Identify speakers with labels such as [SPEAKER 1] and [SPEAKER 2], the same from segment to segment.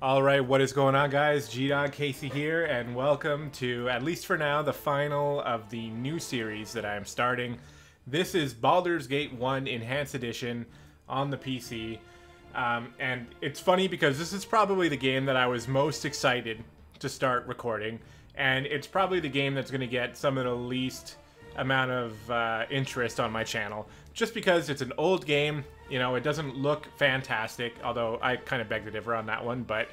[SPEAKER 1] Alright, what is going on, guys? gdoggcasey here, and welcome to, at least for now, the final of the new series that I am starting. This is Baldur's Gate 1 Enhanced Edition on the PC. And it's funny because this is probably the game that I was most excited to start recording, and it's probably the game that's going to get some of the least amount of interest on my channel, just because it's an old game. You know, it doesn't look fantastic, although I kind of beg to differ on that one, but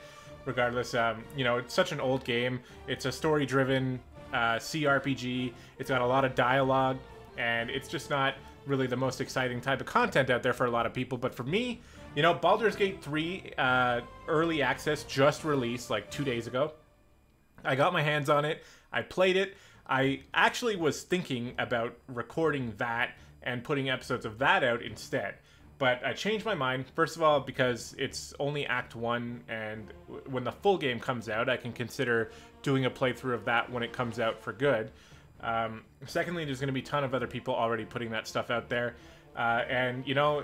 [SPEAKER 1] regardless, you know, it's such an old game. It's a story-driven CRPG. It's got a lot of dialogue, and it's just not really the most exciting type of content out there for a lot of people. But for me, you know, Baldur's Gate 3 Early Access just released like 2 days ago. I got my hands on it. I played it. I actually was thinking about recording that and putting episodes of that out instead. But I changed my mind, first of all, because it's only Act 1, and when the full game comes out, I can consider doing a playthrough of that when it comes out for good. Secondly, there's going to be a ton of other people already putting that stuff out there. And, you know,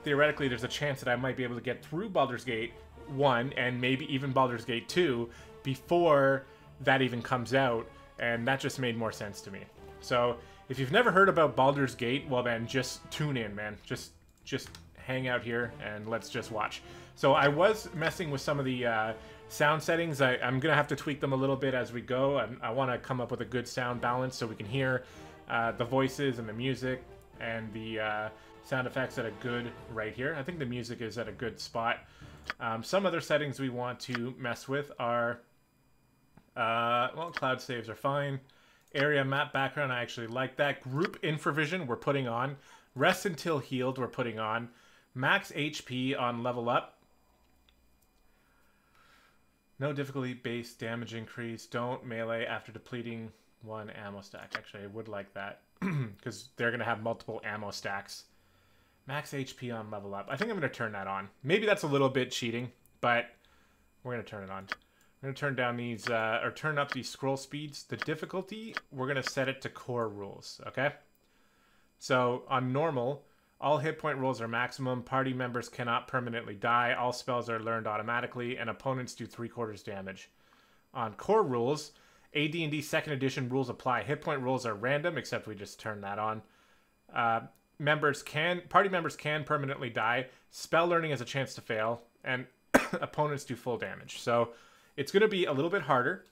[SPEAKER 1] theoretically, there's a chance that I might be able to get through Baldur's Gate 1 and maybe even Baldur's Gate 2 before that even comes out, and that just made more sense to me. So, if you've never heard about Baldur's Gate, well then, just tune in, man. Just hang out here and let's just watch. So I was messing with some of the sound settings. I'm gonna have to tweak them a little bit as we go. I want to come up with a good sound balance so we can hear the voices and the music and the sound effects at a good right here. I think the music is at a good spot. Some other settings we want to mess with are, well, cloud saves are fine. Area map background, I actually like that. Group infravision we're putting on. Rest until healed we're putting on. Max HP on level up. No difficulty based damage increase. Don't melee after depleting one ammo stack. Actually, I would like that because they're going to have multiple ammo stacks. Max HP on level up. I think I'm going to turn that on. Maybe that's a little bit cheating, but we're going to turn it on. I'm going to turn down these, or turn up these scroll speeds. The difficulty, we're going to set it to core rules, okay? So, on normal, all hit point rolls are maximum, party members cannot permanently die, all spells are learned automatically, and opponents do 3/4 damage. On core rules, AD&D 2nd edition rules apply. Hit point rolls are random, except we just turned that on. Party members can permanently die, spell learning has a chance to fail, and opponents do full damage. So, it's going to be a little bit harder,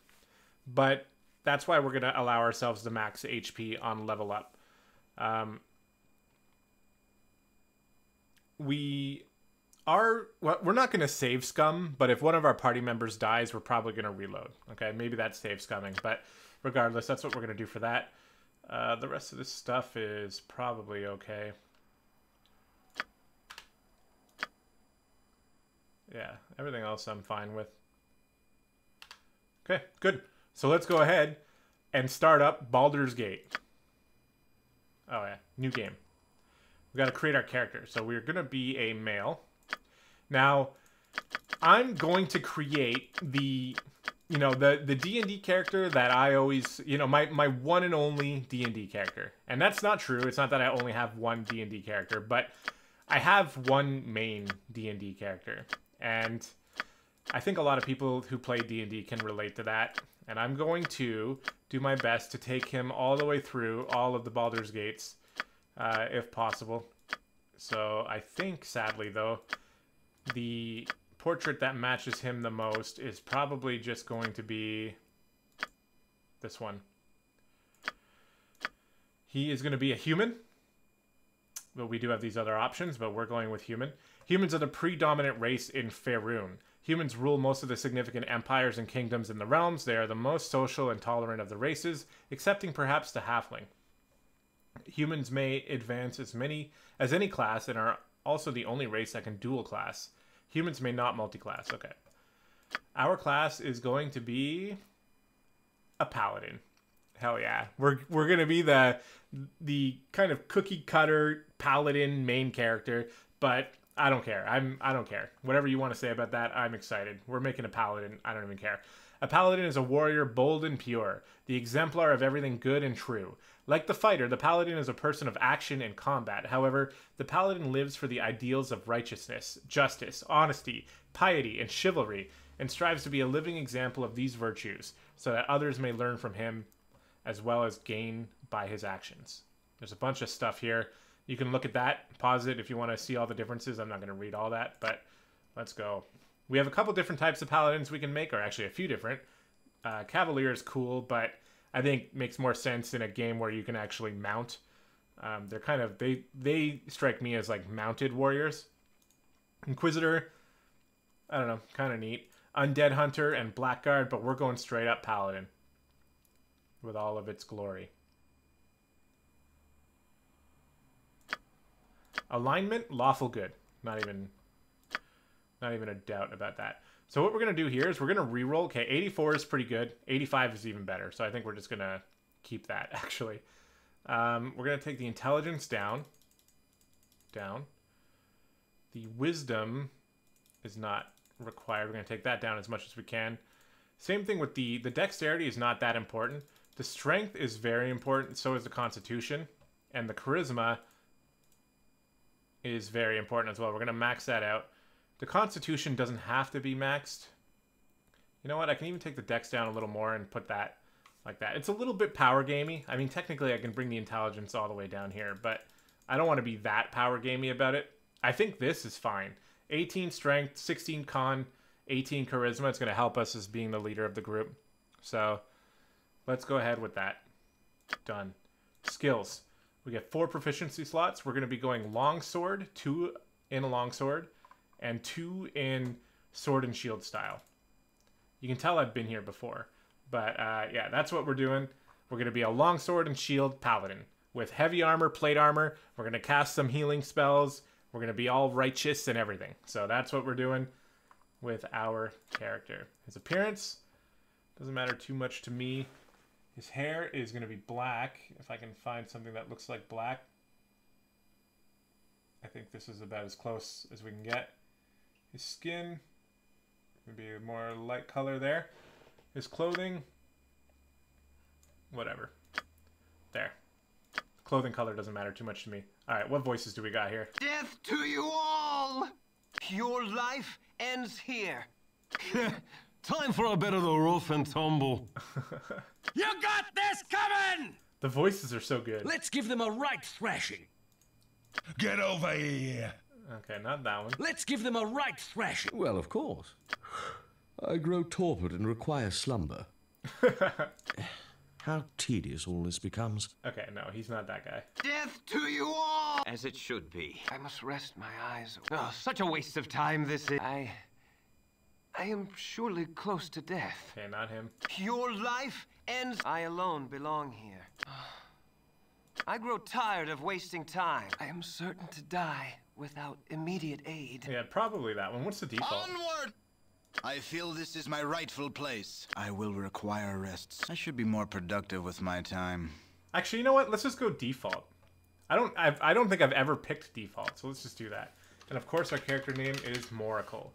[SPEAKER 1] but that's why we're going to allow ourselves the max HP on level up. We're not going to save scum, but if one of our party members dies, we're probably going to reload. Okay, maybe that's save scumming, but regardless, that's what we're going to do for that. The rest of this stuff is probably okay. Yeah, everything else I'm fine with. Okay, good. So let's go ahead and start up Baldur's Gate. Oh yeah, new game. We got to create our character. So we're going to be a male. Now, I'm going to create the, you know, the D&D character that I always, you know, my one and only D&D character. And that's not true. It's not that I only have one D&D character, but I have one main D&D character. And I think a lot of people who play D&D can relate to that. And I'm going to do my best to take him all the way through all of the Baldur's Gates, if possible. So I think, sadly though, the portrait that matches him the most is probably just going to be this one. He is going to be a human, but we do have these other options, but we're going with human. Humans are the predominant race in Faerun. Humans rule most of the significant empires and kingdoms in the realms. They are the most social and tolerant of the races, excepting perhaps the halfling. Humans may advance as any class and are also the only race that can dual class. Humans may not multi-class. Okay. Our class is going to be a paladin. Hell yeah. We're going to be the kind of cookie cutter paladin main character, but I don't care. I don't care. Whatever you want to say about that, I'm excited. We're making a paladin. I don't even care. A paladin is a warrior bold and pure, the exemplar of everything good and true. Like the fighter, the paladin is a person of action and combat. However, the paladin lives for the ideals of righteousness, justice, honesty, piety, and chivalry, and strives to be a living example of these virtues, so that others may learn from him as well as gain by his actions. There's a bunch of stuff here. You can look at that, pause it if you want to see all the differences. I'm not going to read all that, but let's go. We have a couple different types of paladins we can make, or actually a few different. Cavalier is cool, but I think makes more sense in a game where you can actually mount. They're kind of, they strike me as like mounted warriors. Inquisitor, I don't know, kind of neat. Undead Hunter and Blackguard, but we're going straight up Paladin with all of its glory. Alignment, lawful good. Not even a doubt about that. So what we're going to do here is we're going to reroll. Okay, 84 is pretty good. 85 is even better. So I think we're just going to keep that, actually. We're going to take the intelligence down. The wisdom is not required. We're going to take that down as much as we can. Same thing with the dexterity is not that important. The strength is very important. So is the constitution. And the charisma is very important as well. We're going to max that out. The constitution doesn't have to be maxed. You know what? I can even take the dex down a little more and put that like that. It's a little bit power gamey. I mean, technically I can bring the intelligence all the way down here, but I don't want to be that power gamey about it. I think this is fine. 18 strength, 16 con, 18 charisma. It's going to help us as being the leader of the group. So let's go ahead with that. Done. Skills. We get 4 proficiency slots. We're going to be going longsword, 2 in a longsword, and 2 in sword and shield style. You can tell I've been here before. But yeah, that's what we're doing. We're going to be a longsword and shield paladin with heavy armor, plate armor. We're going to cast some healing spells. We're going to be all righteous and everything. So that's what we're doing with our character. His appearance doesn't matter too much to me. His hair is going to be black. If I can find something that looks like black. I think this is about as close as we can get. His skin, maybe a more light color there. His clothing, whatever. There. Clothing color doesn't matter too much to me. Alright, what voices do we got here?
[SPEAKER 2] Death to you all! Your life ends here.
[SPEAKER 3] Time for a bit of the rough and tumble.
[SPEAKER 2] You got this coming!
[SPEAKER 1] The voices are so good.
[SPEAKER 4] Let's give them a right thrashing.
[SPEAKER 5] Get over here!
[SPEAKER 1] Okay, not that one.
[SPEAKER 4] Let's give them a right thrashing.
[SPEAKER 6] Well, of course. I grow torpid and require slumber. How tedious all this becomes.
[SPEAKER 1] Okay, no, he's not that guy.
[SPEAKER 2] Death to you all! As it should be. I must rest my eyes. Oh, such a waste of time this is. I am surely close to death.
[SPEAKER 1] Okay, not him.
[SPEAKER 2] Your life ends. I alone belong here. I grow tired of wasting time. I am certain to die without immediate aid.
[SPEAKER 1] Yeah, probably that one. What's the default?
[SPEAKER 5] Onward! I feel this is my rightful place. I will require rests. I should be more productive with my time.
[SPEAKER 1] Actually, you know what? Let's just go default. I don't think I've ever picked default, so let's just do that. And of course, our character name is Morchal,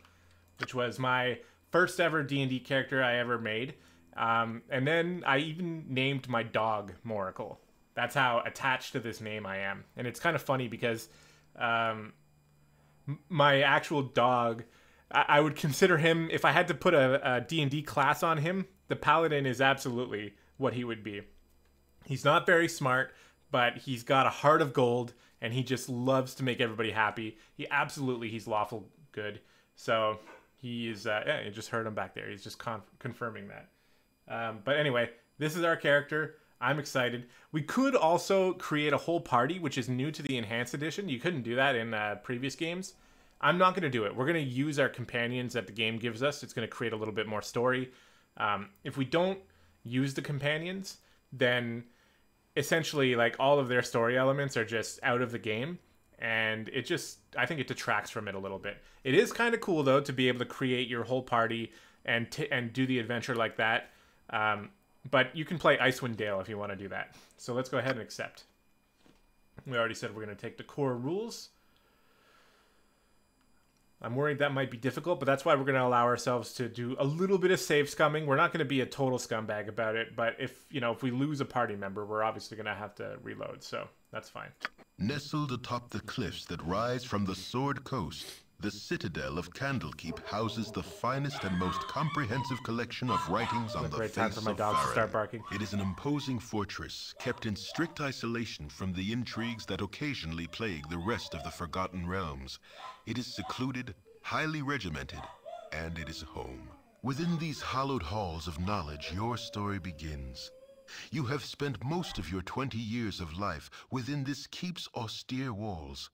[SPEAKER 1] which was my first ever D&D character I ever made. And then I even named my dog Morchal. That's how attached to this name I am. And it's kind of funny because my actual dog, I would consider him, if I had to put a D&D class on him, the Paladin is absolutely what he would be. He's not very smart, but he's got a heart of gold, and he just loves to make everybody happy. He's lawful good. So he is, yeah, you just heard him back there. He's just confirming that. But anyway, this is our character. I'm excited. We could also create a whole party, which is new to the Enhanced Edition. You couldn't do that in previous games. I'm not going to do it. We're going to use our companions that the game gives us. It's going to create a little bit more story. If we don't use the companions, then essentially like all of their story elements are just out of the game. And it just, I think it detracts from it a little bit. It is kind of cool though to be able to create your whole party and do the adventure like that. But you can play Icewind Dale if you want to do that. So let's go ahead and accept. We already said we're going to take the core rules. I'm worried that might be difficult, but that's why we're going to allow ourselves to do a little bit of save scumming. We're not going to be a total scumbag about it, but if we lose a party member, we're obviously going to have to reload, so that's fine.
[SPEAKER 7] Nestled atop the cliffs that rise from the Sword Coast The citadel of Candlekeep houses the finest and most comprehensive collection of writings on the
[SPEAKER 1] Great time
[SPEAKER 7] face
[SPEAKER 1] for my
[SPEAKER 7] of
[SPEAKER 1] dogs to start
[SPEAKER 7] Faerun.
[SPEAKER 1] barking.
[SPEAKER 7] It is an imposing fortress, kept in strict isolation from the intrigues that occasionally plague the rest of the Forgotten Realms. It is secluded, highly regimented, and it is home. Within these hallowed halls of knowledge, your story begins. You have spent most of your 20 years of life within this keep's austere walls,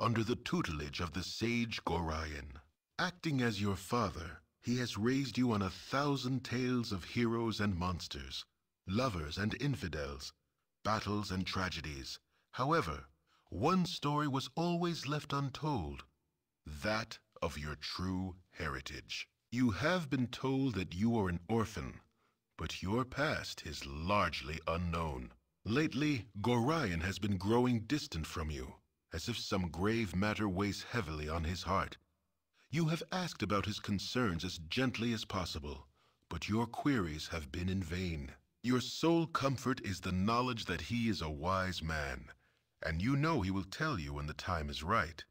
[SPEAKER 7] under the tutelage of the sage Gorion. Acting as your father, he has raised you on 1,000 tales of heroes and monsters, lovers and infidels, battles and tragedies. However, one story was always left untold, that of your true heritage. You have been told that you are an orphan, but your past is largely unknown. Lately, Gorion has been growing distant from you, as if some grave matter weighs heavily on his heart. You have asked about his concerns as gently as possible, but your queries have been in vain. Your sole comfort is the knowledge that he is a wise man, and you know he will tell you when the time is right.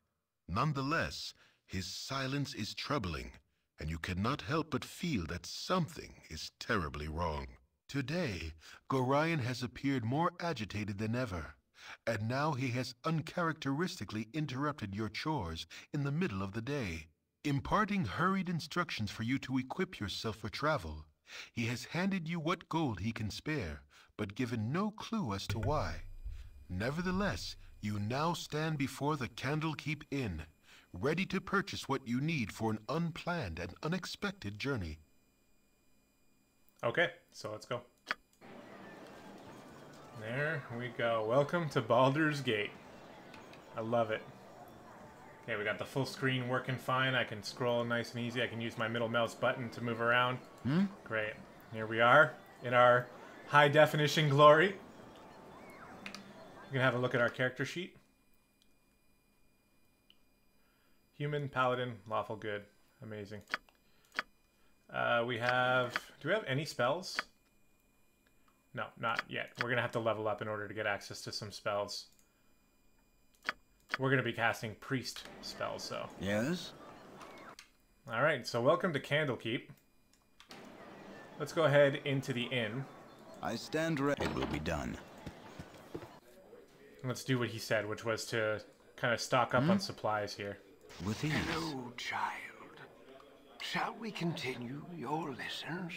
[SPEAKER 7] Nonetheless, his silence is troubling, and you cannot help but feel that something is terribly wrong. Today, Gorion has appeared more agitated than ever, and now he has uncharacteristically interrupted your chores in the middle of the day. Imparting hurried instructions for you to equip yourself for travel, he has handed you what gold he can spare, but given no clue as to why. Nevertheless, you now stand before the Candlekeep Inn, ready to purchase what you need for an unplanned and unexpected journey.
[SPEAKER 1] Okay, so let's go. There we go. Welcome to Baldur's Gate. I love it. Okay, we got the full screen working fine. I can scroll nice and easy. I can use my middle mouse button to move around. Great. Here we are in our high definition glory. You can have a look at our character sheet. Human, Paladin, Lawful Good. Amazing. We have... Do we have any spells? No, not yet. We're going to have to level up in order to get access to some spells. We're going to be casting priest spells, so...
[SPEAKER 5] Yes?
[SPEAKER 1] Alright, so welcome to Candlekeep. Let's go ahead into the inn.
[SPEAKER 5] I stand ready. It will be done.
[SPEAKER 1] Let's do what he said, which was to kind of stock up on supplies here.
[SPEAKER 5] With ease.
[SPEAKER 4] Hello, child. Shall we continue your lessons?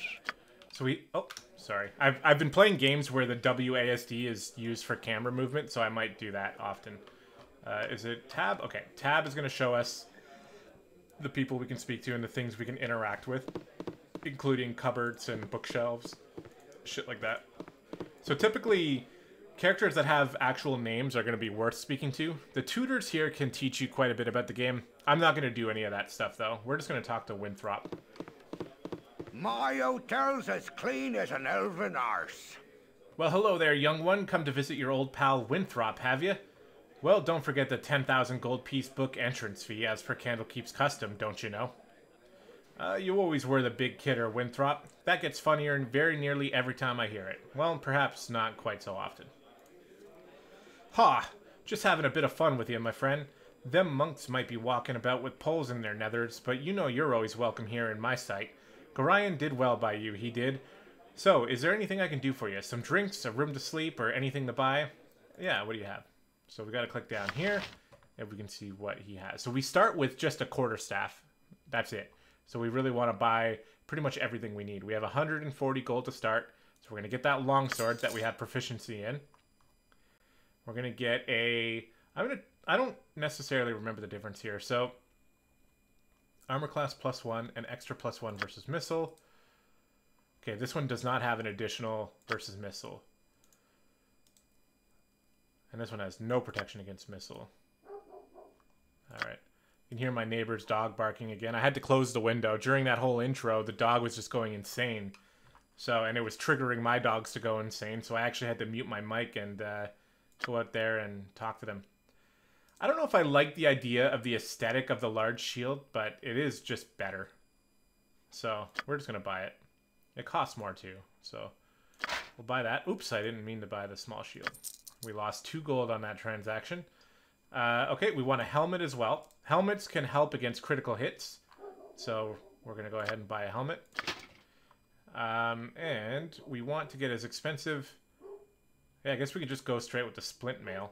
[SPEAKER 1] So we... Oh, sorry. I've been playing games where the WASD is used for camera movement, so I might do that often. Is it tab? Okay, tab is going to show us the people we can speak to and the things we can interact with, including cupboards and bookshelves, shit like that. So typically, characters that have actual names are going to be worth speaking to. The tutors here can teach you quite a bit about the game. I'm not going to do any of that stuff, though. We're just going to talk to Winthrop.
[SPEAKER 4] My hotel's as clean as an elven arse.
[SPEAKER 1] Well, hello there, young one. Come to visit your old pal Winthrop, have you? Well, don't forget the 10,000 gold piece book entrance fee as per Candlekeep's custom, don't you know? You always were the big kidder, Winthrop. That gets funnier very nearly every time I hear it. Well, perhaps not quite so often. Ha! Just having a bit of fun with you, my friend. Them monks might be walking about with poles in their nethers, but you know you're always welcome here in my sight. Gorion did well by you, he did. So, is there anything I can do for you? Some drinks, a room to sleep, or anything to buy? Yeah, what do you have? So we got to click down here, and we can see what he has. So we start with just a quarterstaff. That's it. So we really want to buy pretty much everything we need. We have 140 gold to start, so we're going to get that longsword that we have proficiency in. We're going to get a... I don't necessarily remember the difference here. So armor class +1 and extra +1 versus missile. Okay, this one does not have an additional versus missile. And this one has no protection against missile. Alright. You can hear my neighbor's dog barking again. I had to close the window. During that whole intro, the dog was just going insane. So, and it was triggering my dogs to go insane. So I actually had to mute my mic and go out there and talk to them. I don't know if I like the idea of the aesthetic of the large shield, but it is just better. So, we're just going to buy it. It costs more too, so we'll buy that. Oops, I didn't mean to buy the small shield. We lost 2 gold on that transaction. Okay, we want a helmet as well. Helmets can help against critical hits. So we're going to go ahead and buy a helmet. And we want to get as expensive... Yeah, I guess we could just go straight with the splint mail.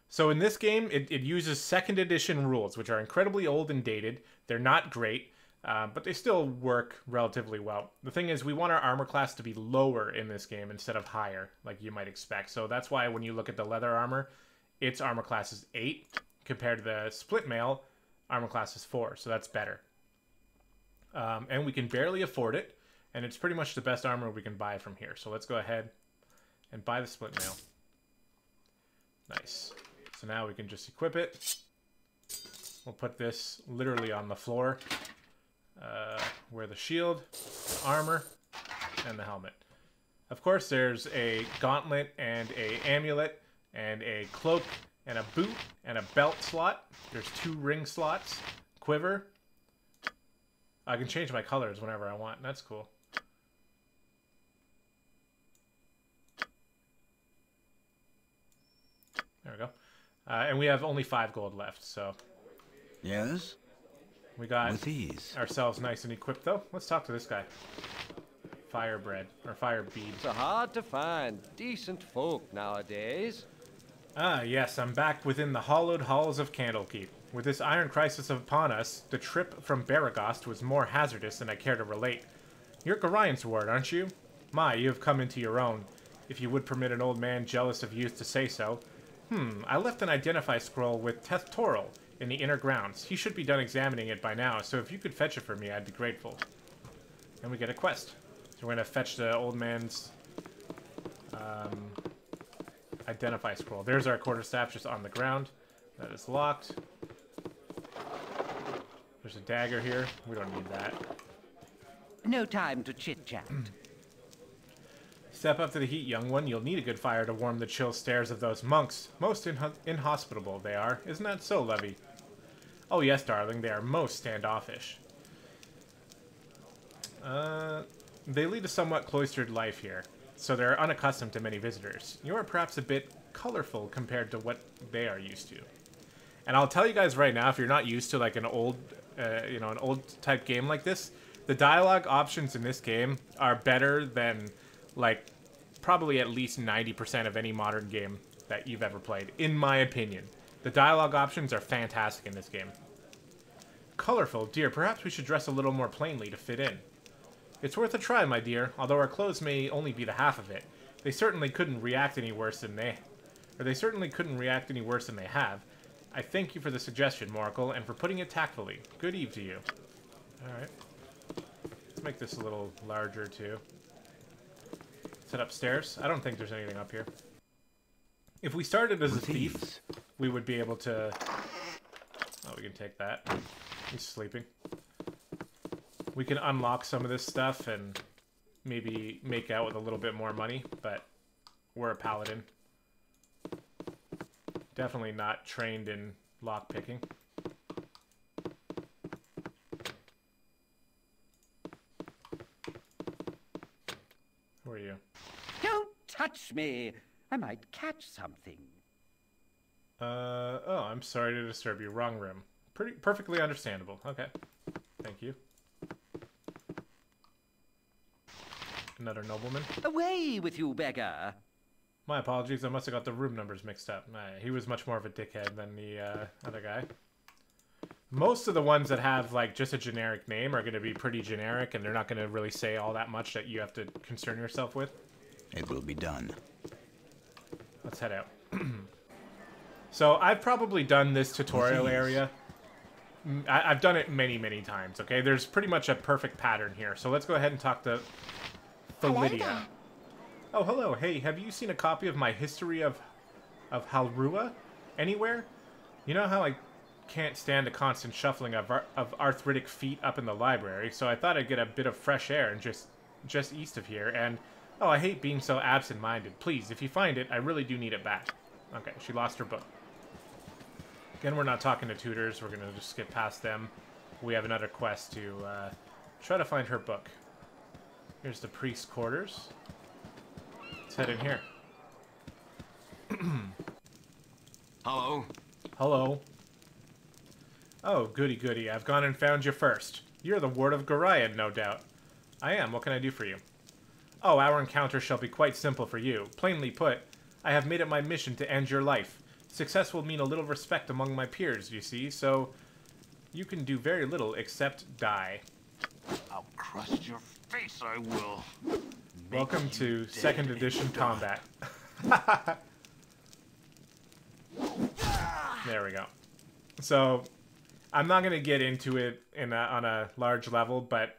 [SPEAKER 1] So in this game, it uses 2nd edition rules, which are incredibly old and dated. They're not great, but they still work relatively well. The thing is, we want our armor class to be lower in this game instead of higher, like you might expect. So that's why when you look at the leather armor, its armor class is 8, compared to the splint mail, armor class is 4, so that's better. And we can barely afford it, and it's pretty much the best armor we can buy from here. So let's go ahead and buy the splint mail. Nice. So now we can just equip it. We'll put this literally on the floor. Wear the shield, the armor, and the helmet. Of course, there's a gauntlet and a amulet and a cloak and a boot and a belt slot. There's 2 ring slots. Quiver. I can change my colors whenever I want. That's cool. There we go. And we have only 5 gold left, so...
[SPEAKER 5] Yes?
[SPEAKER 1] We got
[SPEAKER 5] With ease.
[SPEAKER 1] ourselves nice and equipped, though. Let's talk to this guy. Firebread, or Firebead.
[SPEAKER 8] It's hard to find decent folk nowadays.
[SPEAKER 1] Ah, yes, I'm back within the hollowed halls of Candlekeep. With this iron crisis upon us, the trip from Baragost was more hazardous than I care to relate. You're Garion's ward, aren't you? My, you have come into your own, if you would permit an old man jealous of youth to say so. I left an identify scroll with Tethtoril in the inner grounds. He should be done examining it by now, so if you could fetch it for me, I'd be grateful. And we get a quest. So we're going to fetch the old man's identify scroll. There's our quarterstaff just on the ground. That is locked. There's a dagger here. We don't need that.
[SPEAKER 9] No time to chit-chat.
[SPEAKER 1] Step up to the heat, young one. You'll need a good fire to warm the chill stares of those monks. Most inhospitable they are. Isn't that so, Levy? Oh yes, darling. They are most standoffish. They lead a somewhat cloistered life here, so they're unaccustomed to many visitors. You are perhaps a bit colorful compared to what they are used to. And I'll tell you guys right now, if you're not used to like an old, an old type game like this, the dialogue options in this game are better than like probably at least 90% of any modern game that you've ever played, in my opinion. The dialogue options are fantastic in this game. Colorful, dear, perhaps we should dress a little more plainly to fit in. It's worth a try, my dear, although our clothes may only be the half of it. They certainly couldn't react any worse than they have. I thank you for the suggestion, Morchal, and for putting it tactfully. Good eve to you. Alright. Let's make this a little larger, too. Is it upstairs? I don't think there's anything up here. If we started as a thief, we would be able to... Oh, we can take that. He's sleeping. We can unlock some of this stuff and maybe make out with a little bit more money, but we're a paladin. Definitely not trained in lockpicking. Who are you?
[SPEAKER 9] Don't touch me. I might catch something.
[SPEAKER 1] Oh, I'm sorry to disturb you. Wrong room. Perfectly understandable. Okay. Thank you. Another nobleman.
[SPEAKER 9] Away with you, beggar.
[SPEAKER 1] My apologies, I must have got the room numbers mixed up. He was much more of a dickhead than the other guy. Most of the ones that have like just a generic name are going to be pretty generic, and they're not going to really say all that much that you have to concern yourself with.
[SPEAKER 5] It will be done.
[SPEAKER 1] Let's head out. So I've probably done this tutorial area. I've done it many, many times, okay? There's pretty much a perfect pattern here. So let's go ahead and talk to Lydia. Oh, hello. Hey, have you seen a copy of my History of Halrua anywhere? You know how I can't stand the constant shuffling of arthritic feet up in the library, so I thought I'd get a bit of fresh air and just east of here, and... Oh, I hate being so absent-minded. Please, if you find it, I really do need it back. Okay, she lost her book. Again, we're not talking to tutors. We're going to just skip past them. We have another quest to try to find her book. Here's the priest's quarters. Let's head in here.
[SPEAKER 2] Hello.
[SPEAKER 1] Hello. Oh, goody goody. I've gone and found you first. You're the ward of Gorion, no doubt. I am. What can I do for you? Oh, our encounter shall be quite simple for you. Plainly put, I have made it my mission to end your life. Success will mean a little respect among my peers, you see, so you can do very little except die.
[SPEAKER 3] I'll crust your face, I will.
[SPEAKER 1] Welcome to 2nd edition combat. There we go. So, I'm not going to get into it on a large level, but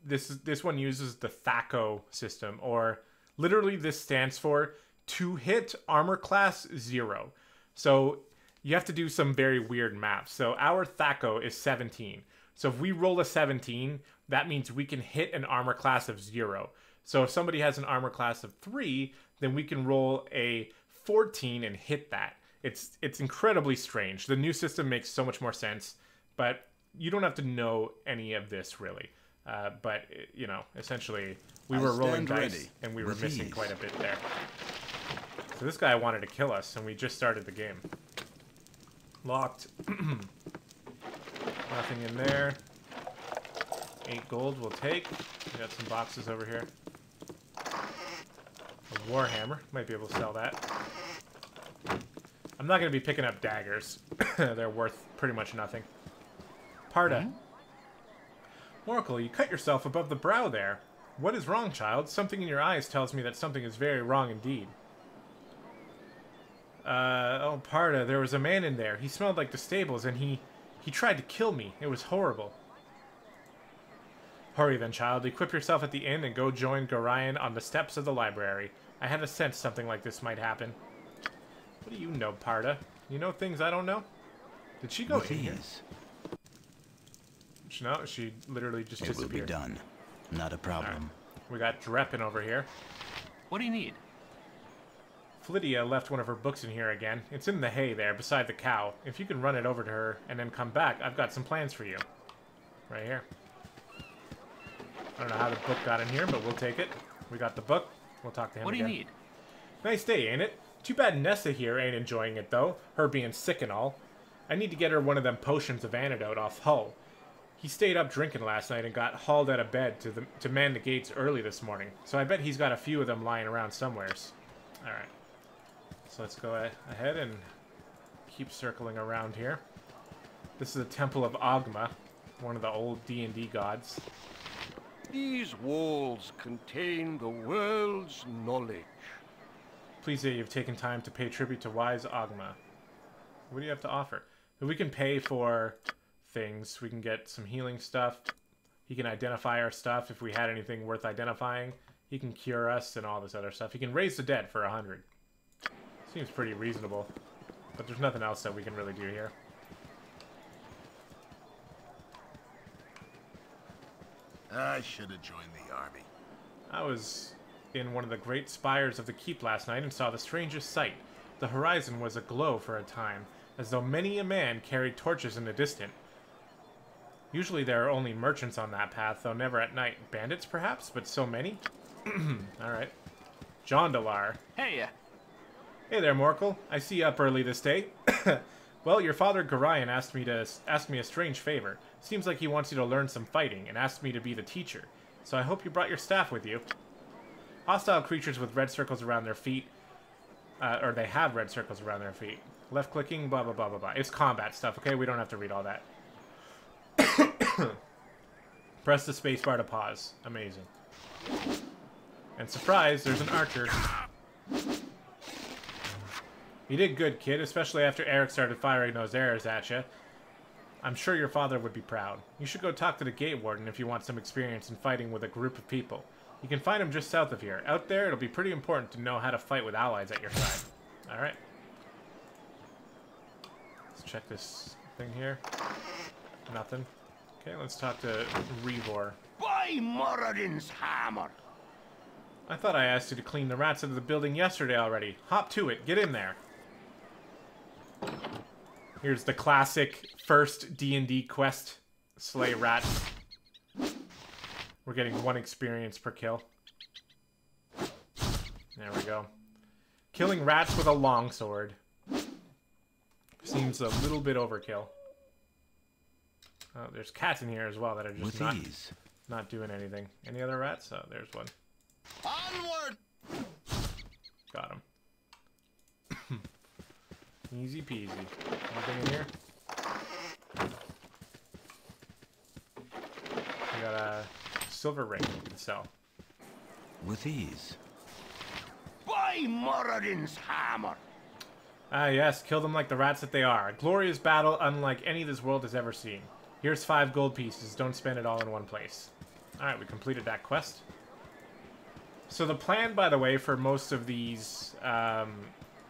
[SPEAKER 1] this one uses the THACO system, or literally this stands for to hit armor class 0. So you have to do some very weird math. So our THACO is 17. So if we roll a 17, that means we can hit an armor class of 0. So if somebody has an armor class of 3, then we can roll a 14 and hit that. It's incredibly strange. The new system makes so much more sense, but you don't have to know any of this really. But, you know, essentially we were rolling dice and we were missing quite a bit there. So this guy wanted to kill us, and we just started the game. Locked. Nothing in there. 8 gold we'll take. We got some boxes over here. A warhammer. Might be able to sell that. I'm not going to be picking up daggers. They're worth pretty much nothing. Parda. Morchal, you cut yourself above the brow there. What is wrong, child? Something in your eyes tells me that something is very wrong indeed. Oh, Parda, there was a man in there. He smelled like the stables, and he tried to kill me. It was horrible. Hurry then, child. Equip yourself at the inn and go join Gorion on the steps of the library. I had a sense something like this might happen. What do you know, Parda? You know things I don't know? Did she go in here? No, she literally just disappeared.
[SPEAKER 5] It will be done. Not a problem.
[SPEAKER 1] Right. We got Dreppin over here.
[SPEAKER 3] What do you need?
[SPEAKER 1] Flydia left one of her books in here again. It's in the hay there, beside the cow. If you can run it over to her and then come back, I've got some plans for you. Right here. I don't know how the book got in here, but we'll take it. We got the book. We'll talk to him again.
[SPEAKER 3] What do you need?
[SPEAKER 1] Nice day, ain't it? Too bad Nessa here ain't enjoying it, though. Her being sick and all. I need to get her one of them potions of antidote off Hull. He stayed up drinking last night and got hauled out of bed to man the gates early this morning. So I bet he's got a few of them lying around somewheres. Alright. So let's go ahead and keep circling around here. This is the Temple of Ogma, one of the old D&D gods.
[SPEAKER 8] These walls contain the world's knowledge.
[SPEAKER 1] Please say you've taken time to pay tribute to wise Ogma. What do you have to offer? We can pay for things. We can get some healing stuff. He can identify our stuff if we had anything worth identifying. He can cure us and all this other stuff. He can raise the dead for 100. Seems pretty reasonable. But there's nothing else that we can really do here.
[SPEAKER 7] I should have joined the army.
[SPEAKER 1] I was in one of the great spires of the keep last night and saw the strangest sight. The horizon was aglow for a time, as though many a man carried torches in the distance. Usually there are only merchants on that path, though never at night. Bandits, perhaps? But so many? Alright. Jondalar.
[SPEAKER 3] Hey,
[SPEAKER 1] Hey there, Morchal. I see you up early this day. Well, your father Gorion asked me a strange favor. Seems like he wants you to learn some fighting, and asked me to be the teacher. So I hope you brought your staff with you. Hostile creatures with red circles around their feet, or they have red circles around their feet. Left clicking, blah blah blah blah blah. It's combat stuff, okay? We don't have to read all that. Press the spacebar to pause. Amazing. And surprise, there's an archer. You did good, kid, especially after Eric started firing those arrows at you. I'm sure your father would be proud. You should go talk to the gate warden if you want some experience in fighting with a group of people. You can find him just south of here. Out there, it'll be pretty important to know how to fight with allies at your side. Alright. Let's check this thing here. Nothing. Okay, let's talk to Revor.
[SPEAKER 4] By Moradin's hammer!
[SPEAKER 1] I thought I asked you to clean the rats out of the building yesterday already. Hop to it. Get in there. Here's the classic first D&D quest. Slay rats. We're getting 1 experience per kill. There we go. Killing rats with a longsword. Seems seems a little bit overkill. Oh, there's cats in here as well that are just not doing anything. Any other rats? Oh, there's one.
[SPEAKER 5] Onward!
[SPEAKER 1] Got him. Easy peasy. Anything in here? We got a silver ring you can sell.
[SPEAKER 5] With ease.
[SPEAKER 4] By Moradin's hammer!
[SPEAKER 1] Ah yes, kill them like the rats that they are. A glorious battle unlike any this world has ever seen. Here's 5 gold pieces. Don't spend it all in one place. Alright, we completed that quest. So the plan, by the way, for most of these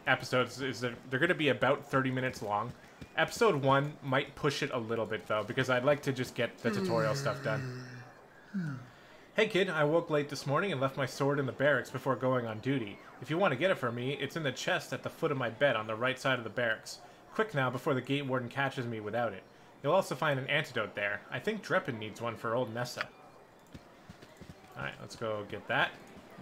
[SPEAKER 1] episodes is that they're going to be about 30 minutes long. Episode 1 might push it a little bit, though, because I'd like to just get the tutorial stuff done. Hey kid, I woke late this morning and left my sword in the barracks before going on duty. If you want to get it from me, it's in the chest at the foot of my bed on the right side of the barracks. Quick now, before the gate warden catches me without it. You'll also find an antidote there. I think Dreppen needs one for old Nessa. Alright, let's go get that.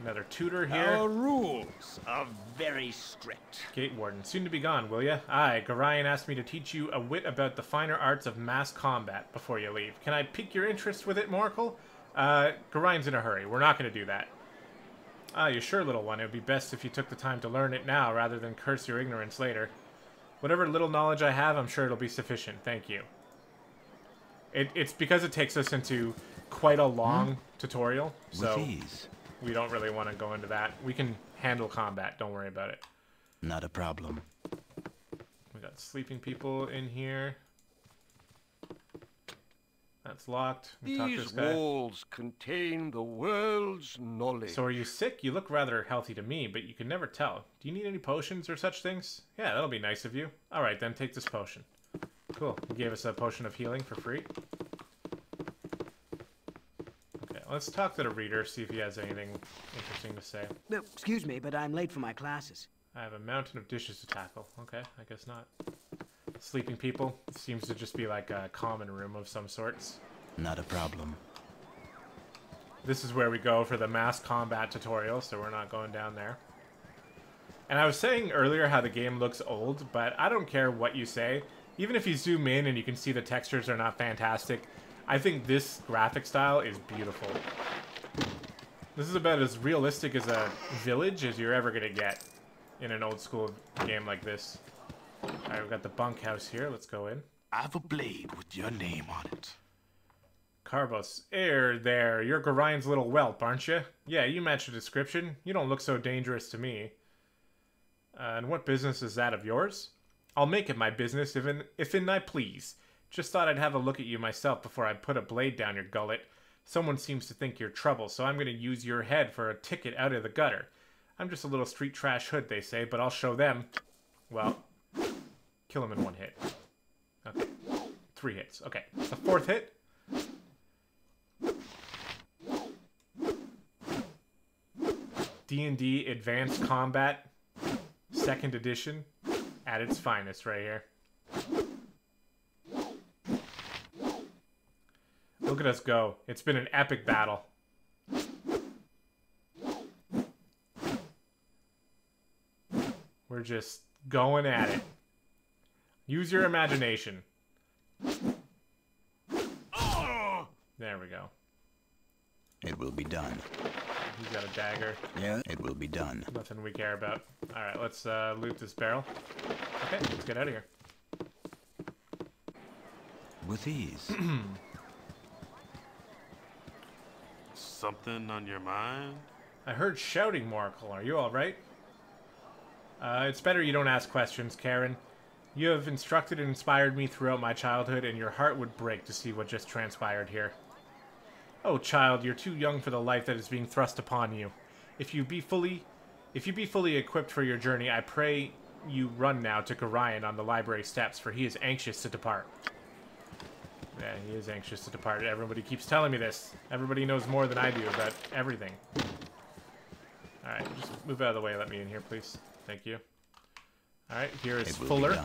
[SPEAKER 1] Another tutor here.
[SPEAKER 4] Our rules are very strict.
[SPEAKER 1] Gate warden, soon to be gone, will ya? Aye, Gorion asked me to teach you a wit about the finer arts of mass combat before you leave. Can I pique your interest with it, Morchal? Gorion's in a hurry. We're not going to do that. Ah, you sure, little one. It would be best if you took the time to learn it now rather than curse your ignorance later. Whatever little knowledge I have, I'm sure it'll be sufficient. Thank you. It's because it takes us into quite a long tutorial, so we don't really want to go into that. We can handle combat. Don't worry about it.
[SPEAKER 5] Not a problem.
[SPEAKER 1] We got sleeping people in here. That's locked. We talk to this guy.
[SPEAKER 4] These walls contain the world's knowledge.
[SPEAKER 1] So are you sick? You look rather healthy to me, but you can never tell. Do you need any potions or such things? Yeah, that'll be nice of you. Alright, then take this potion. Cool. He gave us a potion of healing for free. Okay, let's talk to the reader, see if he has anything interesting to say.
[SPEAKER 10] Excuse me, but I'm late for my classes.
[SPEAKER 1] I have a mountain of dishes to tackle. Okay, I guess not. Sleeping people. It seems to just be like a common room of some sorts.
[SPEAKER 5] Not a problem.
[SPEAKER 1] This is where we go for the mass combat tutorial, so we're not going down there. And I was saying earlier how the game looks old, but I don't care what you say. Even if you zoom in and you can see the textures are not fantastic, I think this graphic style is beautiful. This is about as realistic as a village as you're ever going to get in an old school game like this. Alright, we've got the bunkhouse here. Let's go in.
[SPEAKER 4] I have a blade with your name on it.
[SPEAKER 1] Carbos. There. You're Gorion's little whelp, aren't you? Yeah, you match the description. You don't look so dangerous to me. And what business is that of yours? I'll make it my business if in I please. Just thought I'd have a look at you myself before I put a blade down your gullet. Someone seems to think you're trouble, so I'm going to use your head for a ticket out of the gutter. I'm just a little street trash hood, they say, but I'll show them. Well, kill him in 1 hit. Okay. 3 hits. Okay. The 4th hit. D&D Advanced Combat 2nd edition at its finest right here. Look at us go. It's been an epic battle. We're just going at it. Use your imagination. There we go.
[SPEAKER 5] It will be done.
[SPEAKER 1] He's got a dagger.
[SPEAKER 5] Yeah, it will be done.
[SPEAKER 1] Nothing we care about. Alright, let's loot this barrel. Okay, let's get out of here.
[SPEAKER 5] With ease.
[SPEAKER 3] Something on your mind?
[SPEAKER 1] I heard shouting, Morchal. Are you alright? It's better you don't ask questions, Karen. You have instructed and inspired me throughout my childhood, and your heart would break to see what just transpired here. Oh, child, you're too young for the life that is being thrust upon you. If you be fully equipped for your journey, I pray you run now to Gorion on the library steps, for he is anxious to depart. Yeah, he is anxious to depart. Everybody keeps telling me this. Everybody knows more than I do about everything. Alright, just move out of the way. Let me in here, please. Thank you. Alright, here is Fuller.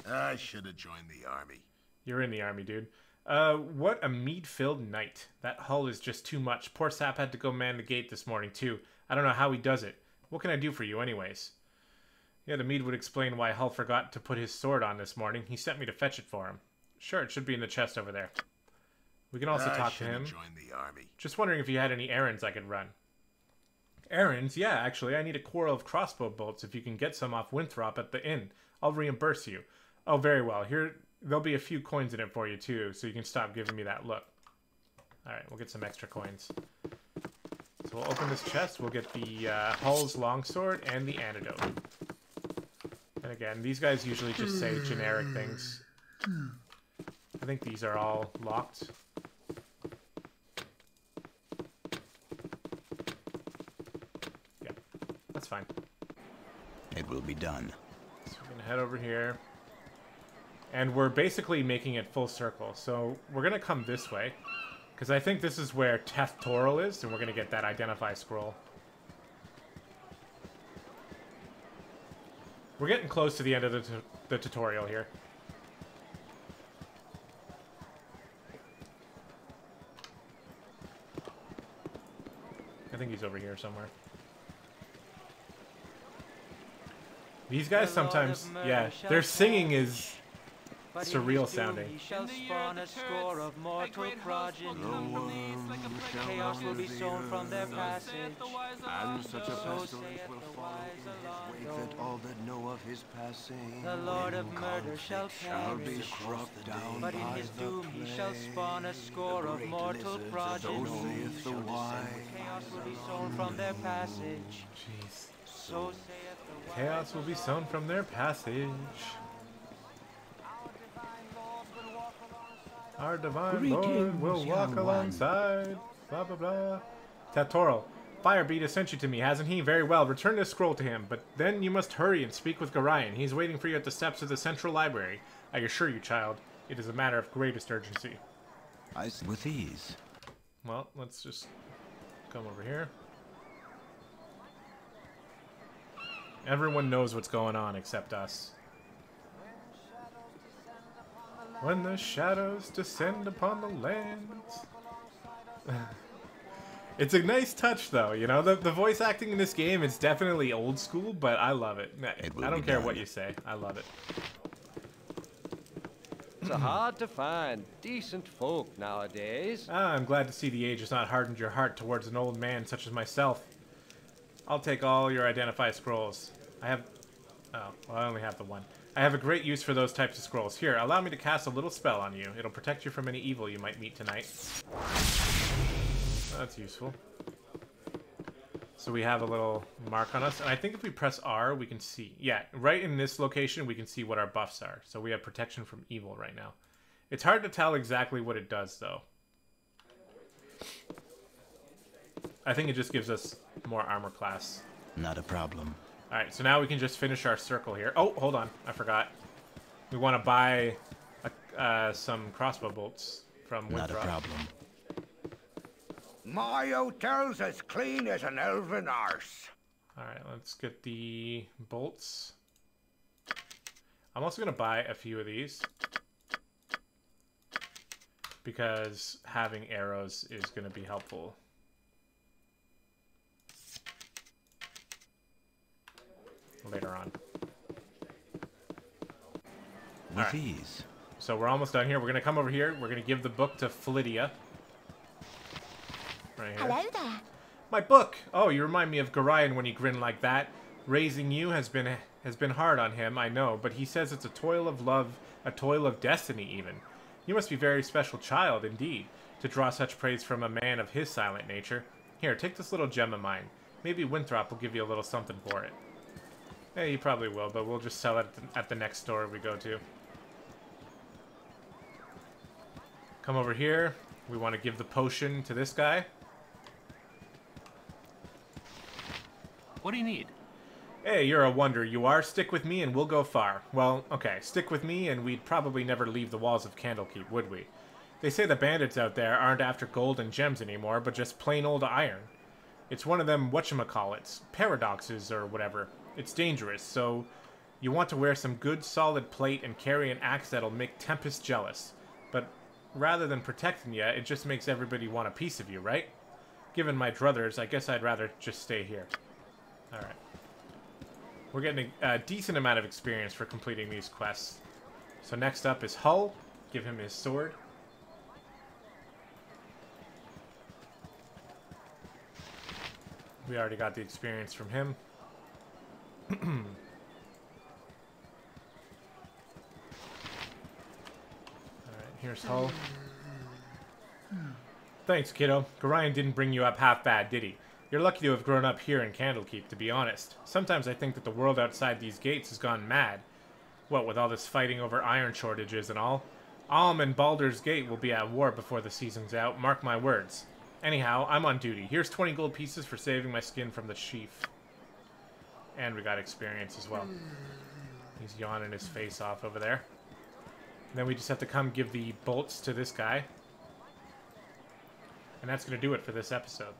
[SPEAKER 7] I should have joined the army.
[SPEAKER 1] You're in the army, dude. What a mead-filled night. That hull is just too much. Poor Sap had to go man the gate this morning, too. I don't know how he does it. What can I do for you, anyways? Yeah, the mead would explain why Hull forgot to put his sword on this morning. He sent me to fetch it for him. Sure, it should be in the chest over there. We can also talk to him.
[SPEAKER 7] Join the army.
[SPEAKER 1] Just wondering if you had any errands I could run. Errands? Yeah, actually, I need a quarrel of crossbow bolts if you can get some off Winthrop at the inn. I'll reimburse you. Oh, very well. Here, there'll be a few coins in it for you, too, so you can stop giving me that look. Alright, we'll get some extra coins. So we'll open this chest. We'll get the Hull's longsword and the antidote. And again, these guys usually just say generic things. I think these are all locked. Yeah, that's fine.
[SPEAKER 5] It will be done.
[SPEAKER 1] So we're going to head over here. And we're basically making it full circle. So we're going to come this way. Because I think this is where Teth Toril is, and we're going to get that Identify scroll. We're getting close to the end of the tutorial here. I think he's over here somewhere. These guys sometimes, yeah, their singing is surreal sounding.
[SPEAKER 11] He shall spawn a score of mortal progeny. Chaos will be sown from their passage.
[SPEAKER 2] And such a
[SPEAKER 11] So
[SPEAKER 2] pestilence
[SPEAKER 11] saith
[SPEAKER 2] will
[SPEAKER 11] the
[SPEAKER 2] follow
[SPEAKER 11] wise
[SPEAKER 2] his wake that all that know of his passing.
[SPEAKER 11] The Lord of murder shall
[SPEAKER 2] Shall be
[SPEAKER 11] perish,
[SPEAKER 2] struck down
[SPEAKER 11] but in
[SPEAKER 2] by
[SPEAKER 11] his
[SPEAKER 2] the
[SPEAKER 11] doom he shall
[SPEAKER 2] plague.
[SPEAKER 11] spawn a score of mortal
[SPEAKER 2] So
[SPEAKER 11] progeny.
[SPEAKER 2] saith the wise.
[SPEAKER 11] Chaos will be sown from their passage.
[SPEAKER 1] Jeez.
[SPEAKER 11] So saith the wise.
[SPEAKER 1] Chaos will be sown from their passage. Our divine Lord will walk alongside. Blah, blah, blah. Tatoril, Firebeat has sent you to me, hasn't he? Very well. Return this scroll to him, but then you must hurry and speak with Gorion. He's waiting for you at the steps of the Central Library. I assure you, child, it is a matter of greatest urgency.
[SPEAKER 5] With ease.
[SPEAKER 1] Well, let's just come over here. Everyone knows what's going on except us. When the shadows descend upon the lands. It's a nice touch, though. You know, the voice acting in this game is definitely old school, but I love it. I don't care what you say. I love it.
[SPEAKER 8] It's hard to find decent folk nowadays.
[SPEAKER 1] Ah, I'm glad to see the age has not hardened your heart towards an old man such as myself. I'll take all your Identify scrolls. I have... Oh, well, I only have the one. I have a great use for those types of scrolls. Here, allow me to cast a little spell on you. It'll protect you from any evil you might meet tonight. That's useful. So we have a little mark on us. And I think if we press R, we can see. Yeah, right in this location, we can see what our buffs are. So we have protection from evil right now. It's hard to tell exactly what it does, though. I think it just gives us more armor class.
[SPEAKER 5] Not a problem.
[SPEAKER 1] Alright, so now we can just finish our circle here. Oh, hold on. I forgot. We want to buy some crossbow bolts from Winthrop.
[SPEAKER 5] Not a problem.
[SPEAKER 4] My hotel's as clean as an elven arse.
[SPEAKER 1] Alright, let's get the bolts. I'm also going to buy a few of these. Because having arrows is going to be helpful. Later on.
[SPEAKER 5] With ease.
[SPEAKER 1] So we're almost done here. We're going to come over here. We're going to give the book to Philidia. Right here.
[SPEAKER 12] Hello there.
[SPEAKER 1] My book! Oh, you remind me of Gorion when you grin like that. Raising you has been hard on him, I know, but he says it's a toil of love, a toil of destiny even. You must be a very special child, indeed, to draw such praise from a man of his silent nature. Here, take this little gem of mine. Maybe Winthrop will give you a little something for it. Yeah, he probably will, but we'll just sell it at the next store we go to. Come over here. We want to give the potion to this guy.
[SPEAKER 3] What do you need?
[SPEAKER 1] Hey, you're a wonder. You are. Stick with me and we'll go far. Well, okay, stick with me and we'd probably never leave the walls of Candlekeep, would we? They say the bandits out there aren't after gold and gems anymore, but just plain old iron. It's one of them whatchamacallits, paradoxes or whatever. It's dangerous, so you want to wear some good solid plate and carry an axe that'll make Tempest jealous. But rather than protecting you, it just makes everybody want a piece of you, right? Given my druthers, I guess I'd rather just stay here. Alright. We're getting a decent amount of experience for completing these quests. So next up is Hull. Give him his sword. We already got the experience from him. Alright, here's Hull. Thanks, kiddo. Gorion didn't bring you up half bad, did he? You're lucky to have grown up here in Candlekeep, to be honest. Sometimes I think that the world outside these gates has gone mad. What, with all this fighting over iron shortages and all? Alm and Baldur's Gate will be at war before the season's out, mark my words. Anyhow, I'm on duty. Here's 20 gold pieces for saving my skin from the sheaf. And we got experience as well. He's yawning his face off over there. And then we just have to come give the bolts to this guy. And that's going to do it for this episode.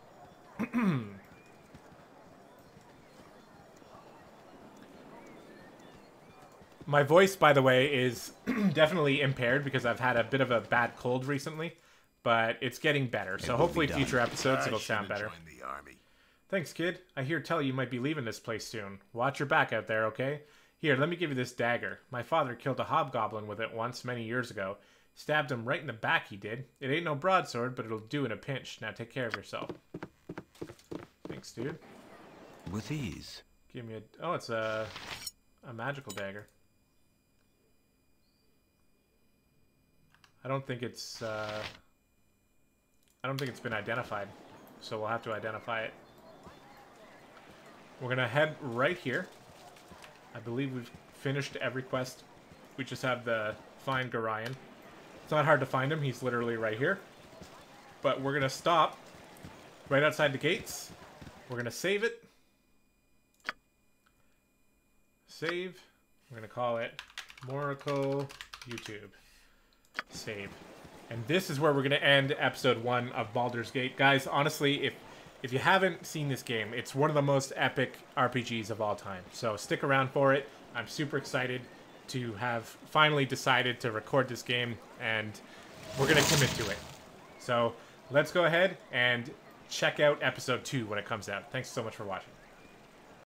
[SPEAKER 1] My voice, by the way, is definitely impaired because I've had a bit of a bad cold recently, but it's getting better. So hopefully future episodes it'll sound better. Thanks, kid. I hear tell you might be leaving this place soon. Watch your back out there, okay? Here, let me give you this dagger. My father killed a hobgoblin with it once many years ago. Stabbed him right in the back, he did. It ain't no broadsword, but it'll do in a pinch. Now take care of yourself. Thanks, dude.
[SPEAKER 5] With ease.
[SPEAKER 1] Give me a... Oh, it's a magical dagger. I don't think it's been identified, so we'll have to identify it. We're gonna head right here. I believe we've finished every quest. We just have to find Gorion. It's not hard to find him. He's literally right here. But we're gonna stop right outside the gates. We're gonna save it. Save. We're gonna call it Morchal YouTube. Save. And this is where we're going to end episode 1 of Baldur's Gate. Guys, honestly, if you haven't seen this game, it's one of the most epic RPGs of all time. So stick around for it. I'm super excited to have finally decided to record this game, and we're going to commit to it. So let's go ahead and check out episode 2 when it comes out. Thanks so much for watching.